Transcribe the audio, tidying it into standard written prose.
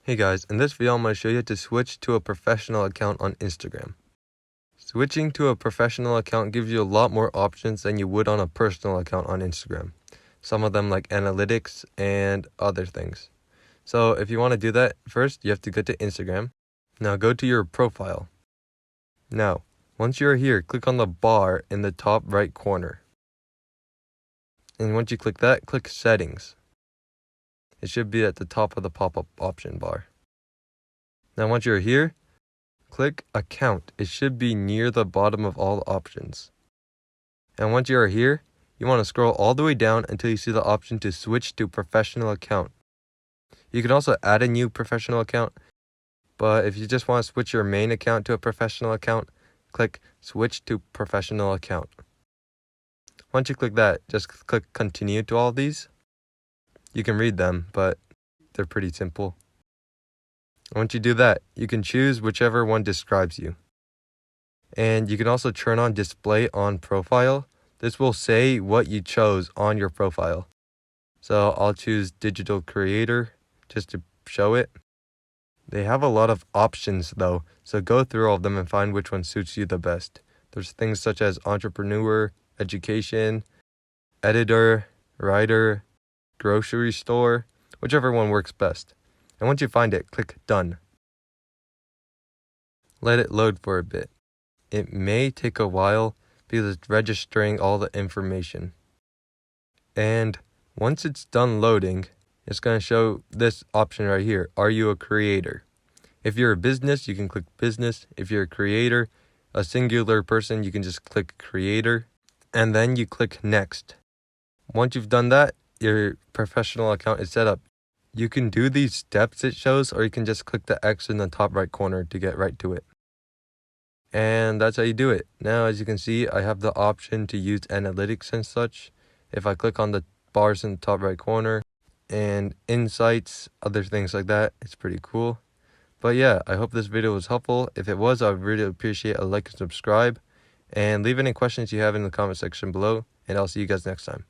Hey guys, in this video I'm going to show you how to switch to a professional account on Instagram. Switching to a professional account gives you a lot more options than you would on a personal account on Instagram. Some of them like analytics and other things. So if you want to do that, first you have to go to Instagram. Now go to your profile. Now, once you're here, click on the bar in the top right corner. And once you click that, click settings. It should be at the top of the pop-up option bar. Now once you're here, click account. It should be near the bottom of all options. And once you are here, you want to scroll all the way down until you see the option to switch to professional account. You can also add a new professional account, but if you just want to switch your main account to a professional account, click switch to professional account. Once you click that, just click continue to all of these. You can read them, but they're pretty simple. Once you do that, you can choose whichever one describes you. And you can also turn on display on profile. This will say what you chose on your profile. So I'll choose digital creator just to show it. They have a lot of options though, so go through all of them and find which one suits you the best. There's things such as entrepreneur, education, editor, writer, grocery store, whichever one works best. And once you find it, click done. Let it load for a bit. It may take a while because it's registering all the information. And once it's done loading, it's going to show this option right here. Are you a creator? If you're a business, you can click business. If you're a creator, a singular person, you can just click creator. And then you click next. Once you've done that, your professional account is set up. You can do these steps it shows, or you can just click the X in the top right corner to get right to it. And that's how you do it. Now, as you can see, I have the option to use analytics and such. If I click on the bars in the top right corner and insights, other things like that, it's pretty cool. But yeah, I hope this video was helpful. If it was, I would really appreciate a like and subscribe. And leave any questions you have in the comment section below. And I'll see you guys next time.